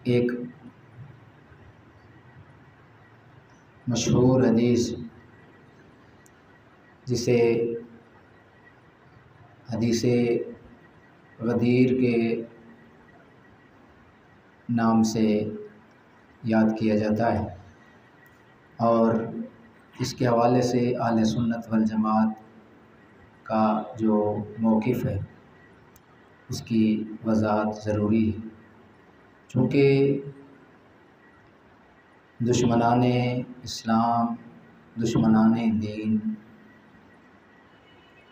एक मशहूर हदीस जिसे हदीस गदीर के नाम से याद किया जाता है और इसके हवाले से अहले सुन्नत वल जमात का जो मौक़िफ़ है उसकी वज़ाहत ज़रूरी है, चूँकि दुश्मनान इस्लाम, दुश्मनान दीन,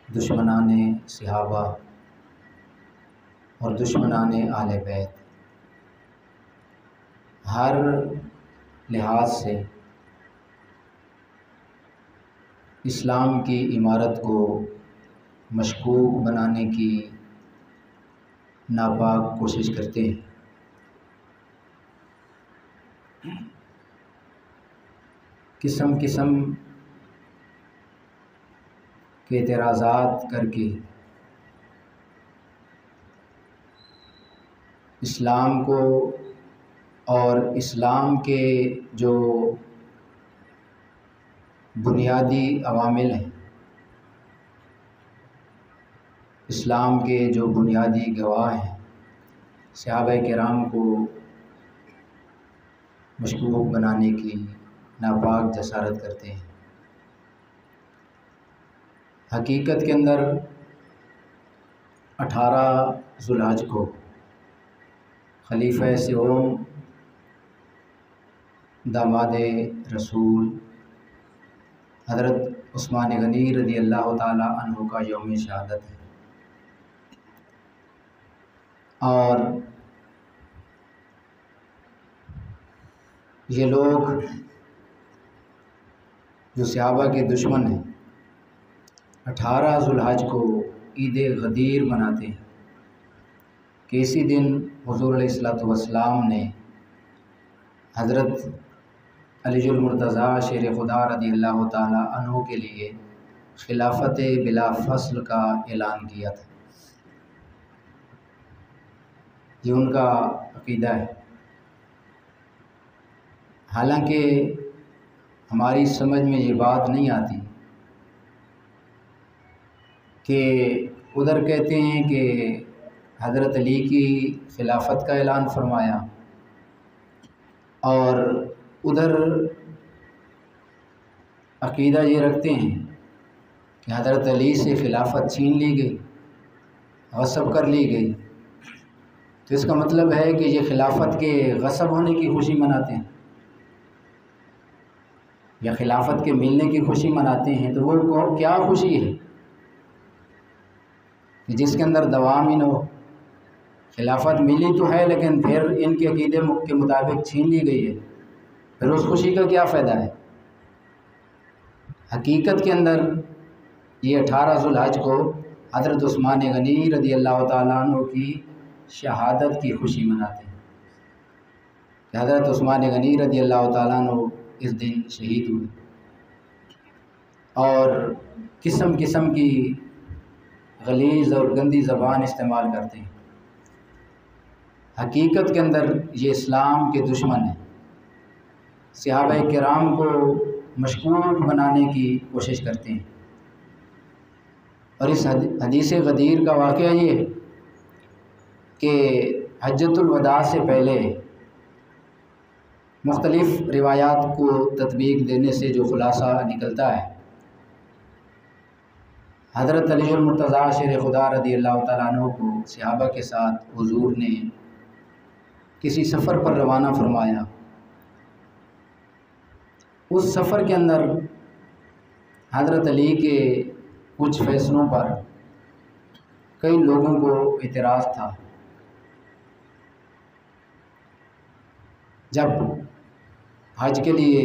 दुश्मनान सहाबा और दुश्मनान आले बैत हर लिहाज से इस्लाम की इमारत को मशकूक बनाने की नापाक कोशिश करते हैं। किस्म किस्म के एतराज़ात करके इस्लाम को और इस्लाम के जो बुनियादी अवामिल हैं, इस्लाम के जो बुनियादी गवाह हैं, सहाबाए किराम को मशकूक बनाने की नापाक जसारत करते हैं। हकीकत के अंदर 18 ज़ुल्हज को खलीफ़ा सिओम दामाद रसूल हज़रत उस्मान गनी रज़ी अल्लाह ताला अन्हु का यौम शहादत है और ये लोग जो सहाबा के दुश्मन हैं 18 ज़ुल्हज को ईद गदीर मनाते हैं कि इसी दिन हुज़ूर अलैहिस्सलातु वस्सलाम ने हज़रत अलीजुल मुर्तज़ा शेर खुदा रज़ी अल्लाह ताला अन्हु के लिए खिलाफत बिला फ़स्ल का ऐलान किया था। ये उनका अक़ीदा है। हालांकि हमारी समझ में ये बात नहीं आती कि उधर कहते हैं कि हज़रत अली की खिलाफत का ऐलान फरमाया और उधर अक़ीदा ये रखते हैं कि हज़रत अली से खिलाफत छीन ली गई, गस्ब कर ली गई। तो इसका मतलब है कि ये खिलाफत के गस्ब होने की खुशी मनाते हैं या खिलाफत के मिलने की खुशी मनाते हैं। तो वो क्या खुशी है कि जिसके अंदर दवाम ही न हो। खिलाफत मिली तो है लेकिन फिर इनके अक़ीदे के मुताबिक छीन ली गई है, फिर उस खुशी का क्या फ़ायदा है। हकीकत के अंदर ये 18 ज़ुल्हज को हज़रत उस्मान गनी रज़ी अल्लाह ताला अन्हु की शहादत की खुशी मनाते हैं कि हज़रत उस्मान गनी रज़ी अल्लाह ताला अन्हु इस दिन शहीद हुए और किस्म किस्म की गलीज़ और गंदी ज़बान इस्तेमाल करते हैं। हकीकत के अंदर ये इस्लाम के दुश्मन हैं, सहाबाए किराम को मशकूक बनाने की कोशिश करते हैं। और इस हदीस गदीर का वाक़या ये है कि हज्जतुल वदा से पहले मुख्तलिफ़ रिवायात को तत्बीक देने से जो ख़ुलासा निकलता है, हज़रत अलीजुल मुर्तज़ा शेर खुदा रज़ी अल्लाह ताला अन्हु को सहाबा के साथ हुज़ूर ने किसी सफ़र पर रवाना फरमाया। उस सफ़र के अंदर हज़रत अली के कुछ फ़ैसलों पर कई लोगों को एतराज़ था। जब हज के लिए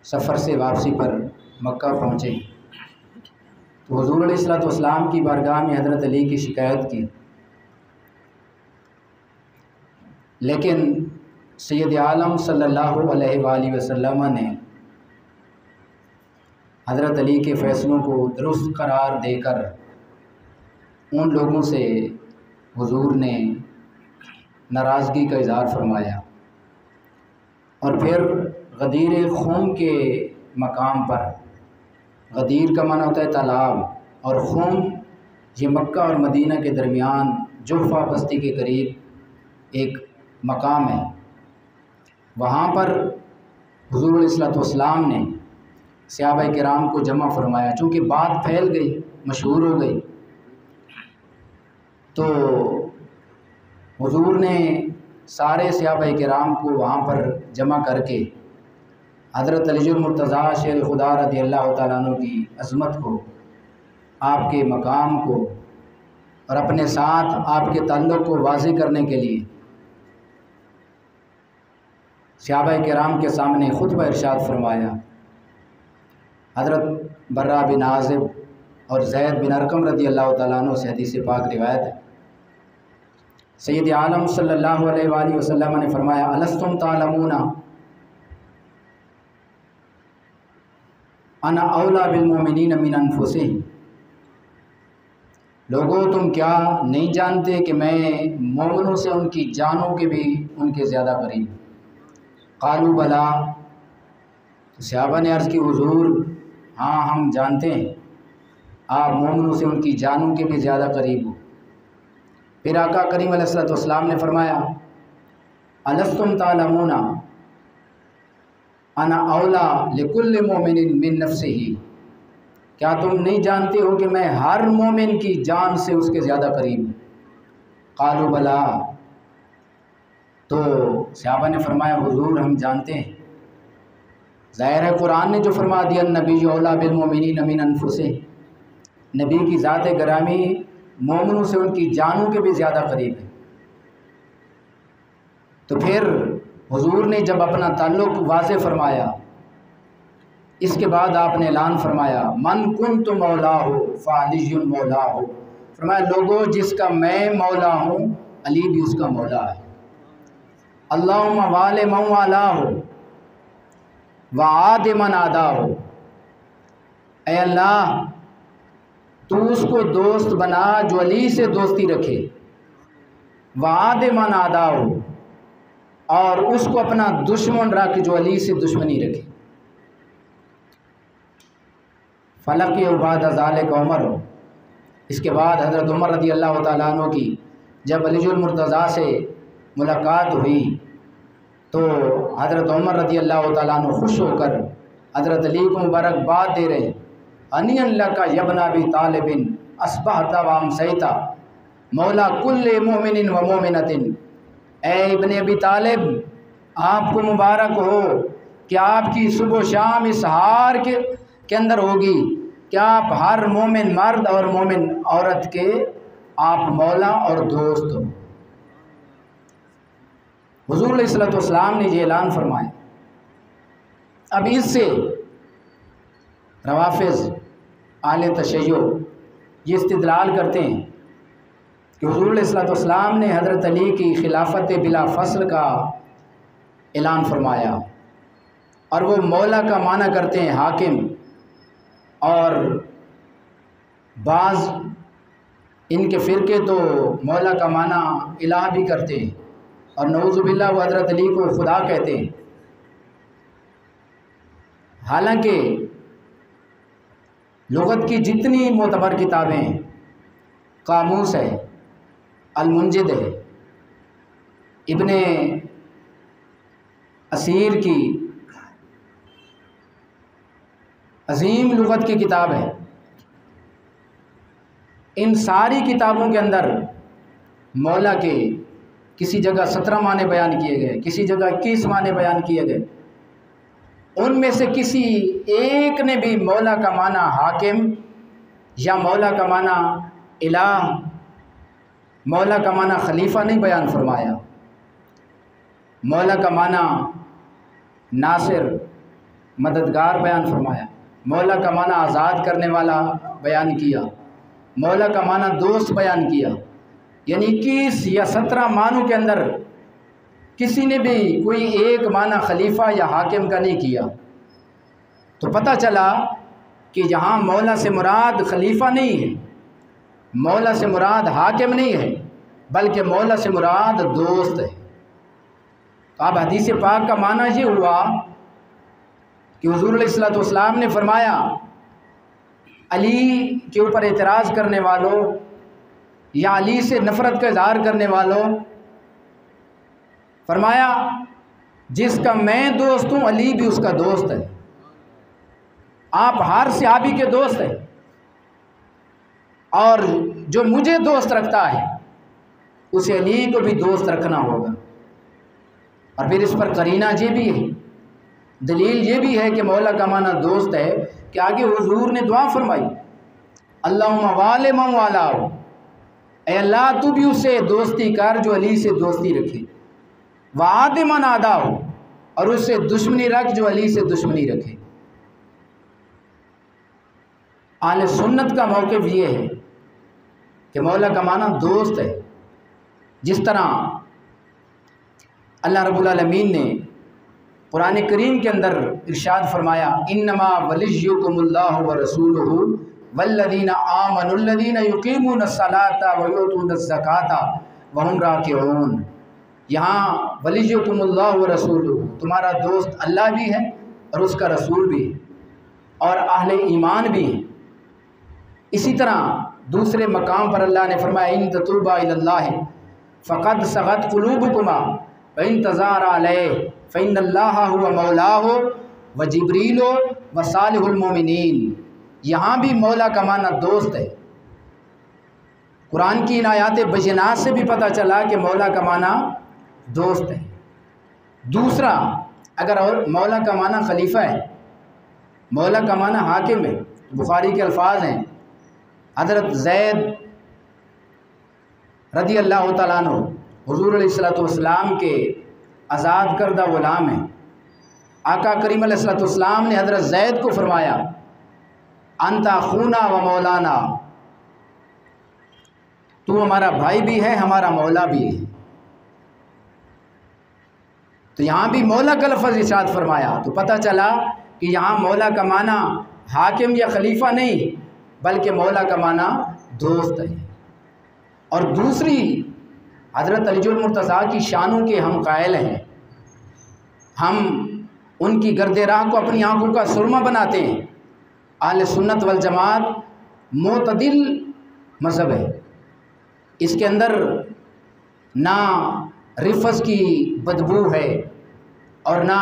सफ़र से वापसी पर मक्का पहुँचे तो हुज़ूर अलैहिस्सलातु वस्सलाम की बारगाह में हज़रत अली की शिकायत की, लेकिन सैयद आलम सल्लल्लाहु अलैहि वसल्लम ने हज़रत अली के फ़ैसलों को दुरुस्त करार देकर उन लोगों से हुज़ूर ने नाराज़गी का इज़हार फरमाया। और फिर गदीर खूम के मकाम पर, गदीर का माना होता है तालाब, और खूम ये मक्का और मदीना के दरमियान जुहफ़ा बस्ती के करीब एक मकाम है। वहाँ पर हुज़ूर अलैहिस्सलाम ने सहाबा किराम को जमा फरमाया। चूँकि बात फैल गई, मशहूर हो गई, तो हुज़ूर ने सारे सहाबा किराम को वहाँ पर जमा करके हज़रत अलीजुल मुर्तज़ा शेर खुदा रज़ियल्लाहु तआला अन्हु की अज़मत को, आपके मकाम को और अपने साथ आपके ताल्लुक़ को वाज़ेह करने के लिए सहाबा किराम के सामने खुतबा इरशाद फरमाया। हज़रत बर्रा बिन आज़िब और ज़ैद बिन अरकम रज़ियल्लाहु तआला अन्हु से हदीस पाक रिवायत है। सैयद आलम सल्लल्लाहु अलैहि वसल्लम ने फरमाया, अलस्तुम तालमूना अना औला बिल मोमिनीन मिन अनफुसिहिम। लोगों, तुम क्या नहीं जानते कि मैं मोमिनों से उनकी जानों के भी उनके ज़्यादा करीब। कालू बला, तो सहाबा ने अर्ज़ की, हुज़ूर हाँ हम जानते हैं, आप मोमिनों से उनकी जानों के भी ज़्यादा करीब हो। फिर आका करीम अलैहिस्सलातु वस्सलाम ने फरमाया, अलस्तुम तालमूना अना औला लिकुल्लि मोमिनिन मिन नफ्सिही। क्या तुम नहीं जानते हो कि मैं हर मोमिन की जान से उसके ज़्यादा करीब हूँ। कालू बला, तो सहाबा ने फरमाया, हुज़ूर हम जानते हैं। ज़ाहिर है कुरान ने जो फरमा दिया, नबी औला बिल मोमिनीन मिन अनफुसिहिम, नबी की ज़ात ग्रामी मोमिनों से उनकी जानों के भी ज़्यादा करीब है। तो फिर हुज़ूर ने जब अपना ताल्लुक़ वाज़ेह फरमाया, इसके बाद आपने ऐलान फरमाया, मन कुन्तु मौला हो फ़अलियुन मौला हो। फरमाया, लोगों जिसका मैं मौला हूँ, अली भी उसका मौला है। अल्लाहुम्मा वाले मन वाला हो व आद मन आदा हो। ऐ अल्लाह, तू उसको दोस्त बना जो अली से दोस्ती रखे, व आद मन आदा हो, और उसको अपना दुश्मन रख जो अली से दुश्मनी रखे। फ़लक़ उबाद ज़ालिक उमर हो। इसके बाद हज़रत उमर रज़ियल्लाहु तआला अन्हु की जब अलीजुल मुर्तज़ा से मुलाकात हुई, तो हज़रत उमर रज़ियल्लाहु तआला अन्हु खुश होकर हज़रत अली को मुबारकबाद दे रहे, अनियन लका यब्न अबी तालिबिन अस्बहता व अमसैता मौला कुल्ले मोमिनिन व मोमिनतिन। ए इब्ने अबी तालिब, आपको मुबारक हो कि आपकी सुबह शाम इस हार के अंदर होगी कि आप हर मोमिन मर्द और मोमिन औरत के आप मौला और दोस्त हो। हुज़ूर अलैहिस्सलातु वस्सलाम ने ये ऐलान फरमाया। अब इससे रवाफ़िज़ आले तशय्यो ये इस्तिदलाल करते हैं कि हुज़ूर अलैहिस्सलातु वस्सलाम ने हज़रत अली की खिलाफत बिला फ़स्ल का ऐलान फरमाया, और वो मौला का माना करते हैं हाकिम, और बाज़ इनके फ़िरके तो मौला का माना इलाह भी करते हैं, और नऊज़ु बिल्लाह वो हज़रत अली को खुदा कहते हैं। हालांकि लुग़त की जितनी मोतबर किताबें हैं, कामूस है, अल-मुंजिद है, इब्ने असीर की अज़ीम लुग़त की किताब है, इन सारी किताबों के अंदर मौला के किसी जगह 17 माने बयान किए गए, किसी जगह 21 माने बयान किए गए। उनमें से किसी एक ने भी मौला का माना हाकिम या मौला का माना इलाह, मौला का माना खलीफा नहीं बयान फरमाया। मौला का माना नासिर, मददगार बयान फरमाया। मौला का माना आज़ाद करने वाला बयान किया। मौला का माना दोस्त बयान किया। यानी 21 या 17 मानों के अंदर किसी ने भी कोई एक माना खलीफा या हाकिम का नहीं किया। तो पता चला कि यहाँ मौला से मुराद खलीफा नहीं है, मौला से मुराद हाकिम नहीं है, बल्कि मौला से मुराद दोस्त है। तो अब हदीस पाक का माना ये हुआ कि हुज़ूर अलैहिस्सलातु वस्सलाम ने फरमाया, अली के ऊपर एतराज़ करने वालों या अली से नफ़रत का इज़हार करने वालों, फरमाया जिसका मैं दोस्त हूँ अली भी उसका दोस्त है। आप हर सहाबी के दोस्त हैं और जो मुझे दोस्त रखता है उसे अली को भी दोस्त रखना होगा। और फिर इस पर करीना ये भी है, दलील ये भी है कि मौला का माना दोस्त है कि आगे हुजूर ने दुआ फरमाई, अल्लाहुम्मा वाले मन वालाओ, ऐ अल्लाह तू भी उससे दोस्ती कर जो अली से दोस्ती रखे, वाद मन आदाओ, और उससे दुश्मनी रख जो अली से दुश्मनी रखे। आले सुन्नत का मौक़िफ़ ये है कि मौला का माना दोस्त है। जिस तरह अल्लाह रब्बुल आलमीन ने कुरान करीम के अंदर इरशाद फरमाया, इन्नमा वलियुकुमुल्लाहु व रसूलुहु वल्लज़ीना आमनुल्लज़ीना युक़ीमूनस्सलाता व युतूनज़्ज़काता व हुम राकिऊन। यहाँ वलियुकुमुल्लाहु व रसूलुहु, तुम्हारा दोस्त अल्लाह भी है और उसका रसूल भी है और अहले ईमान भी है। इसी तरह दूसरे मकाम पर अल्लाह ने फरमाया, इन ततूबा इलल्लाहि फ़क़द सग़त क़ुलूबुकुमा व इन तज़ारा अलैहि फ़इन्नल्लाहा हुवा मौलाहु व जिब्रीलु व सालिहुल मोमिनीन। यहाँ भी मौला का माना दोस्त है। कुरान की इन आयात बय्यनात से भी पता चला कि मौला का माना दोस्त है। दूसरा, अगर और मौला का माना खलीफा है, मौला का माना हाकिम है, बुखारी के अल्फाज हैं, हज़रत ज़ैद रज़ी अल्लाह तआला अन्हु हुज़ूर अलैहिस्सलातु वस्सलाम के आज़ाद करदा ग़ुलाम हैं। आका करीम अलैहिस्सलातु वस्सलाम ने हज़रत ज़ैद को फरमाया, अंता अख़ूना व मौलाना, तू हमारा भाई भी है हमारा मौला भी है। तो यहाँ भी मौला का लफ़्ज़ इरशाद फरमाया, तो पता चला कि यहाँ मौला का माना हाकिम या खलीफा नहीं बल्कि मौला का माना दोस्त है। और दूसरी, हज़रत अलीजुल मुर्तज़ा की शानों के हम कायल हैं, हम उनकी गर्दे राह को अपनी आँखों का सुरमा बनाते हैं। आले सुन्नत वल जमात मोतदिल मज़हब है, इसके अंदर ना रिफ़स की बदबू है और ना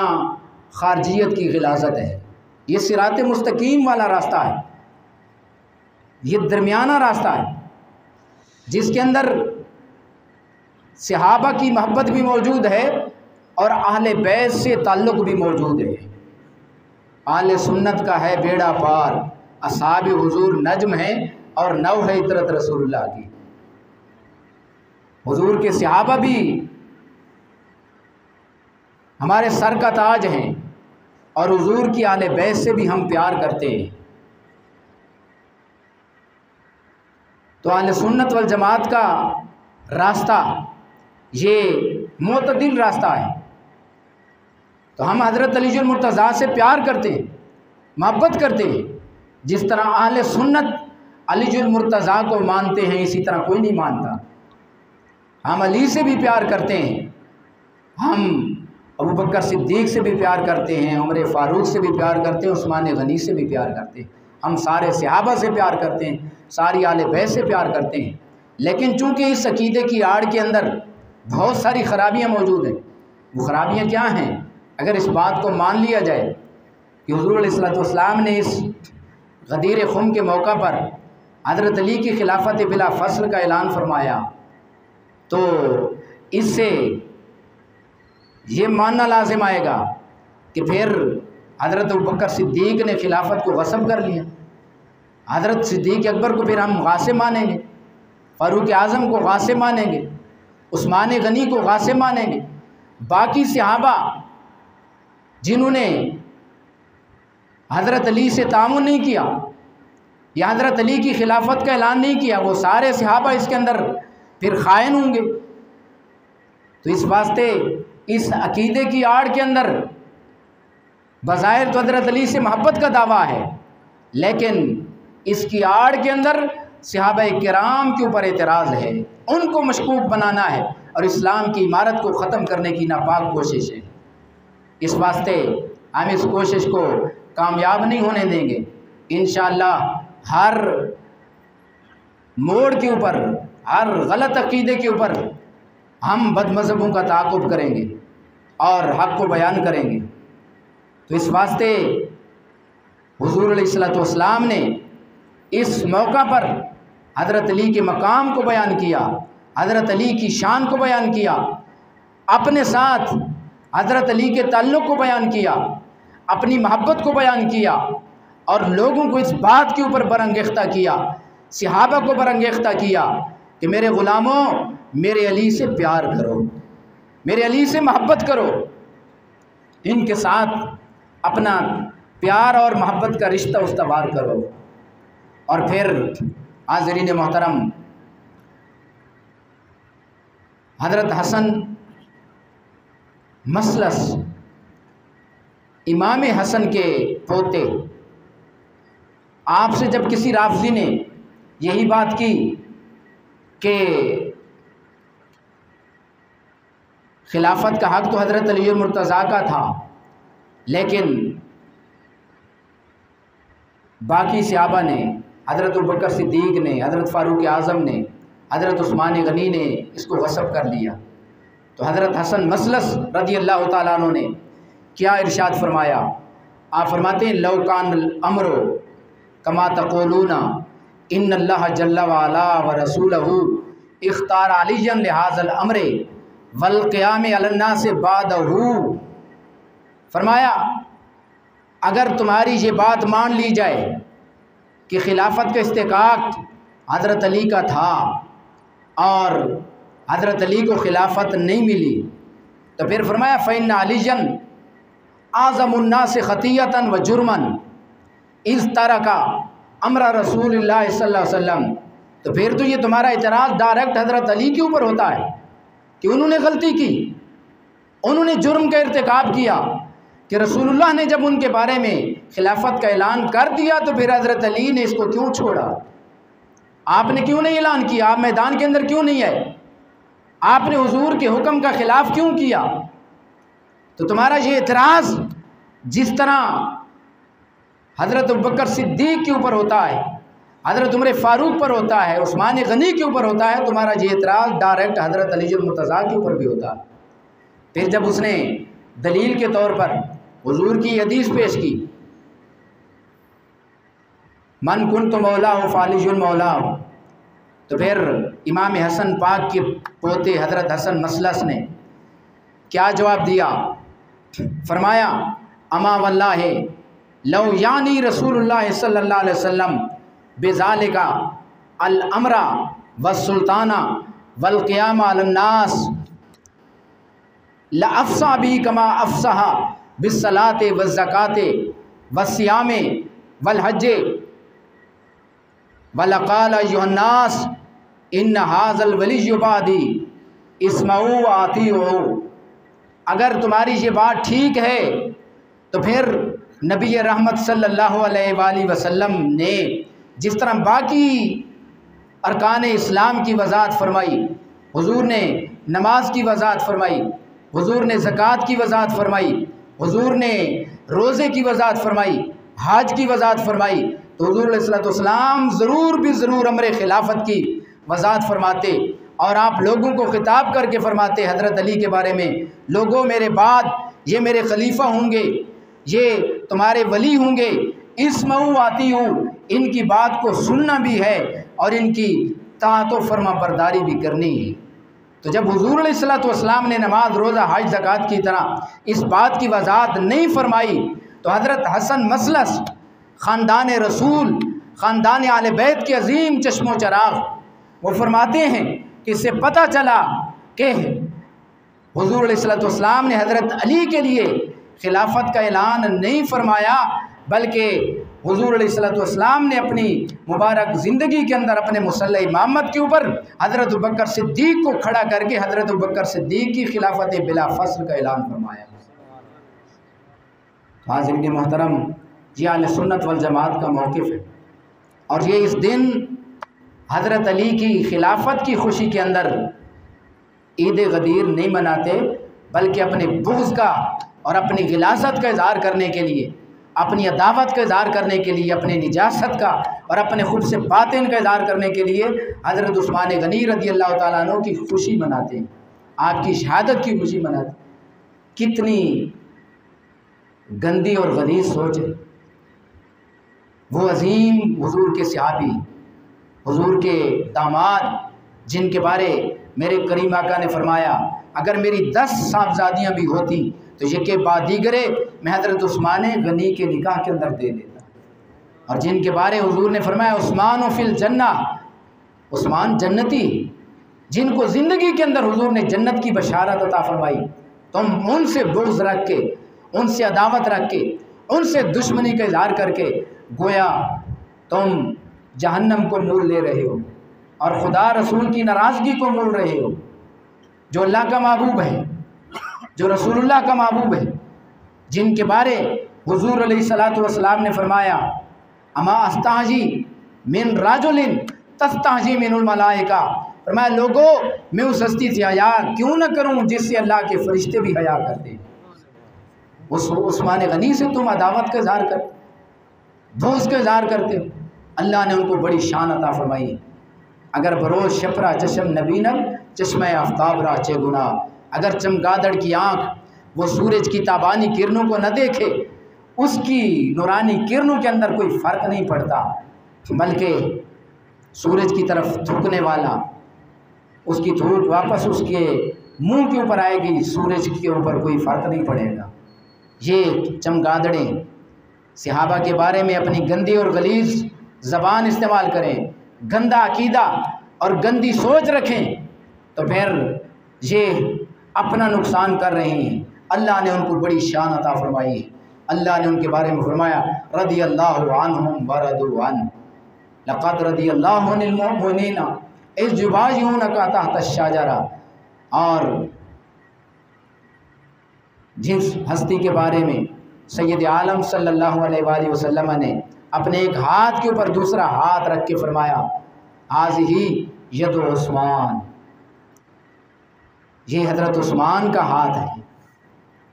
खारजियत की गिलाज़त है। ये सिरात मुस्तकीम वाला रास्ता है, ये दरमियाना रास्ता है जिसके अंदर सहाबा की मोहब्बत भी मौजूद है और अहले बैत से ताल्लुक़ भी मौजूद है। आले सुन्नत का है बेड़ा पार, असहाब हुजूर नज्म है और नव है इतरत रसूलुल्लाह की। हुजूर के सहाबा भी हमारे सर का ताज हैं और हुजूर की आले बैत से भी हम प्यार करते हैं। तो आले सुन्नत वल जमात का रास्ता ये मोतदिल रास्ता है। तो हम हज़रत अलीजुल मुर्तज़ा से प्यार करते हैं, मोहब्बत करते हैं। जिस तरह अहले सुन्नत अलीजुल मुर्तज़ा को मानते हैं इसी तरह कोई नहीं मानता। हम अली से भी प्यार करते हैं, हम अबू बकर सिद्दीक़ से भी प्यार करते हैं, उमर फ़ारूक से भी प्यार करते हैं, उस्मान गनी से भी प्यार करते हैं, हम सारे सहाबा से प्यार करते हैं, सारी आले बैत से प्यार करते हैं। लेकिन चूँकि इस अक़ीदे की आड़ के अंदर बहुत सारी ख़राबियाँ मौजूद हैं। वो ख़राबियाँ क्या हैं? अगर इस बात को मान लिया जाए कि हुज़ूर अलैहिस्सलातु वस्सलाम ने इस गदीर खुम के मौका पर हज़रत अली की खिलाफत बिला फ़स्ल का ऐलान फरमाया, तो इससे ये मानना लाजिम आएगा कि फिर हज़रत अबू बकर सिद्दीक़ ने खिलाफत को गस्ब कर लिया। हज़रत सिद्दीक़ अकबर को फिर हम गासिब मानेंगे, फ़ारूक आज़म को गासिब मानेंगे, उस्मान गनी को गासिब मानेंगे। बाकी सहाबा जिन्होंने हज़रत अली से तामुन नहीं किया या हज़रत अली की खिलाफत का ऐलान नहीं किया, वो सारे सहाबा इसके अंदर फिर खाइन होंगे। तो इस वास्ते इस अक़ीदे की आड़ के अंदर बज़ाहिर तो हज़रत अली से मोहब्बत का दावा है, लेकिन इसकी आड़ के अंदर सहाबा किराम के ऊपर एतराज़ है, उनको मशकूक बनाना है और इस्लाम की इमारत को ख़त्म करने की नापाक कोशिश है। इस वास्ते हम इस कोशिश को कामयाब नहीं होने देंगे। इंशाअल्लाह हर मोड़ के ऊपर, हर गलत अक़ीदे के ऊपर हम बदमज़हबों का ताक़ुब करेंगे और हक़ को बयान करेंगे। तो इस वास्ते हुज़ूर अलैहिस्सलातु वस्सलाम ने इस मौका पर हज़रत अली के मकाम को बयान किया, हज़रत अली की शान को बयान किया, अपने साथ हज़रत अली के ताल्लुक़ को बयान किया, अपनी मोहब्बत को बयान किया और लोगों को इस बात के ऊपर बरंगेख्ता किया, सहाबा को बरंगेख्ता किया कि मेरे ग़ुलामों, मेरे अली से प्यार करो, मेरे अली से मोहब्बत करो, इनके साथ अपना प्यार और मोहब्बत का रिश्ता उस्तवार करो। और फिर हाज़रीन मोहतरम, हज़रत हसन मसलस, इमाम हसन के पोते, आपसे जब किसी राफ़ज़ी ने यही बात की कि खिलाफत का हक़ तो हज़रत अली मुर्तज़ा का था, लेकिन बाकी सहाबा ने, हज़रत अबू बकर सिद्दीक़ ने, हज़रत फ़ारूक़ आज़म ने, हज़रत उस्मान गनी ने इसको गसब कर लिया, तो हज़रत हसन मसलस रज़ी अल्लाह तआला अन्हु ने क्या इरशाद फरमाया? आप फरमाते हैं, लौ कान अमरो कमा तक़ूलूना इन्नल्लाह जल्ला व अला व रसूलहू इख्तार अलियन लिहाज़ल अम्रे वल क़ियाम अलन्नास बादहू। फरमाया, अगर तुम्हारी ये बात मान ली जाए कि खिलाफत का इस्तिकाक हज़रत अली का था और हज़रत अली को खिलाफत नहीं मिली, तो फिर फरमाया फ़इन्न अलियन आज़मुन्नास ख़तियतन व जुर्मन इस तरह का अमरा रसूलुल्लाह सल्लल्लाहु अलैहि वसल्लम। तो फिर तो ये तुम्हारा इतराज़ डायरेक्ट हज़रत अली के ऊपर होता है कि उन्होंने गलती की, उन्होंने जुर्म का इर्तिकाब किया कि रसूलुल्लाह ने जब उनके बारे में खिलाफत का ऐलान कर दिया तो फिर हज़रत अली ने इसको क्यों छोड़ा? आपने क्यों नहीं ऐलान किया? आप मैदान के अंदर क्यों नहीं आए? आपने हुजूर के हुक्म का ख़िलाफ़ क्यों किया? तो तुम्हारा ये एतराज़ जिस तरह हज़रत अबू बकर सिद्दीक़ के ऊपर होता है, हज़रत उमर फ़ारूक पर होता है, उस्मान गनी के ऊपर होता है, तुम्हारा ये एतराज़ डायरेक्ट हज़रत अली मुर्तज़ा के ऊपर भी होता है। फिर जब उसने दलील के तौर पर हुजूर की हदीस पेश की, मन कुन्तु मौलाहु फ़अलियुल मौलाहु, तो फिर इमाम हसन पाक के पोते हज़रत हसन मसलस ने क्या जवाब दिया? फरमाया, अमा वल्लाहि लौ यानी रसूलुल्लाह सल्लल्लाहु अलैहि वसल्लम बेज़ालिका अल अमरा वस्सुल्ताना वल क़ियामा अलन्नास ला अफ़सा बी कमा अफ़सहा बिस्सलाते वज़्ज़काते वस्सियामे वल हज्जे वलक़ाल अय्युहन्नास इन्न हाज़ल वलिय्यु बादी इस्मऊ व अतीऊ। अगर तुम्हारी ये बात ठीक है तो फिर नबी रहमत सल्लल्लाहु अलैहि वसल्लम ने जिस तरह बाकी अरकान इस्लाम की वज़ाहत फरमाई, हुजूर ने नमाज की वज़ाहत फरमाई, हुजूर ने ज़कात की वज़ाहत फरमाई, हुजूर ने रोज़े की वज़ाहत फरमाई, हज की वज़ाहत फरमाई, तो हुजूर अलैहिस्सलातु वस्सलाम ज़रूर भी ज़रूर अमरे खिलाफत की वज़ाहत फरमाते और आप लोगों को खिताब करके फरमाते हज़रत अली के बारे में, लोगों मेरे बाद ये मेरे खलीफा होंगे, ये तुम्हारे वली होंगे, इस्मऊ आतीऊ, इनकी बात को सुनना भी है और इनकी ताअत व फरमा बरदारी भी करनी है। तो जब हुजूर अलैहिस्सलातु वस्सलाम ने नमाज, रोज़ा, हज, ज़कात की तरह इस बात की वज़ाहत नहीं फरमाई, तो हज़रत हसन मसलस ख़ानदान रसूल, ख़ानदान आले बैत के अजीम चश्मो चराग़, वो फरमाते हैं कि इससे पता चला कि हुजूर अलैहिस्सलातु वस्सलाम ने हज़रत अली के लिए खिलाफत का ऐलान नहीं फरमाया, बल्कि हुजूर अलैहिस्सलातु वस्सलाम ने अपनी मुबारक ज़िंदगी के अंदर अपने मुसल्ला इमामत के ऊपर हज़रत अबू बकर सिद्दीक़ को खड़ा करके हज़रत अबू बकर सिद्दीक़ की खिलाफत बिला फ़स्ल का ऐलान फरमाया। हाज़िरीन मोहतरम, ये अहले सुन्नत वल जमात का मौक़िफ़ है और ये इस दिन हज़रत अली की खिलाफत की खुशी के अंदर ईद गदीर नहीं मनाते, बल्कि अपने बुग़्ज़ का और अपनी गिलासत का इज़हार करने के लिए, अपनी अदावत का इज़हार करने के लिए, अपनी निजासत का और अपने खुद से बातिन का इज़हार करने के लिए हज़रत उस्मान गनी रज़ी अल्लाह ताला अन्हु की खुशी मनाते हैं, आपकी शहादत की खुशी मनाते हैं। कितनी गंदी और गलीज़ सोच है। वो अजीम हुजूर के सहाबी, हुजूर के दामाद, जिनके बारे मेरे करीम आका ने फरमाया अगर मेरी 10 साहबजादियाँ भी होती तो ये के बाद दीगरे मैं हज़रत उस्मान गनी के निकाह के अंदर दे देता, और जिनके बारे हुजूर ने फरमाया उस्मान फिल जन्ना, उस्मान जन्नती, जिनको ज़िंदगी के अंदर हुजूर ने जन्नत की बशारत अता फरमाई, तुम उनसे बुग़्ज़ रख के, उनसे अदावत रख के, उनसे दुश्मनी का इज़हार करके गोया तुम जहन्नम को मोल ले रहे हो और खुदा रसूल की नाराज़गी को मोल रहे हो। जो अल्लाह का महबूब है, जो रसूलुल्लाह का महबूब है, जिनके बारे हुजूर अलैहिस्सलातु वस्सलाम ने फरमाया अमा अस्ताजी मिन राजुलिन तस्ताजी मिनुल मलाइका, फरमाया लोगो मैं उस हस्ती से हया क्यों न करूं जिससे अल्लाह के फरिश्ते भी हया करते हैं। उस उस्मान गनी से तुम अदावत का इज़हार करते, बुग़्ज़ का इज़हार करते हो। अल्लाह ने उनको बड़ी शान अता फरमाई है। अगर बरोज़ शपरा चशम नबीनल चश्मे आफ्ताब राचे गुना, अगर चमगादड़ की आँख वो सूरज की ताबानी किरणों को न देखे, उसकी नूरानी किरणों के अंदर कोई फ़र्क नहीं पड़ता, बल्कि सूरज की तरफ थूकने वाला, उसकी धूप वापस उसके मुंह के ऊपर आएगी, सूरज के ऊपर कोई फ़र्क नहीं पड़ेगा। ये चमगादड़ें सहाबा के बारे में अपनी गंदी और गलीज़ ज़बान इस्तेमाल करें, गंदा अकीदा और गंदी सोच रखें, तो फिर ये अपना नुकसान कर रहे हैं। अल्लाह ने उनको बड़ी शान अता फरमाई है। अल्लाह ने उनके बारे में फरमाया रदियल्लाहु अन्हुम व रदू अन लक़द रदियल्लाहु अनिल मुमिनीना इज़ युबायिऊनका तहत अश-शजरा, और जिस हस्ती के बारे में सैयद आलम सल्लल्लाहु अलैहि वसल्लम ने अपने एक हाथ के ऊपर दूसरा हाथ रख के फरमाया हाज़िही यद उस्मान, ये हज़रत उस्मान का हाथ है।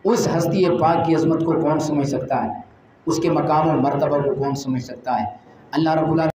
उस हस्ती पाक की अज़मत को कौन समझ सकता है, उसके मकाम और मर्तबा को कौन समझ सकता है। अल्लाह रब्बुल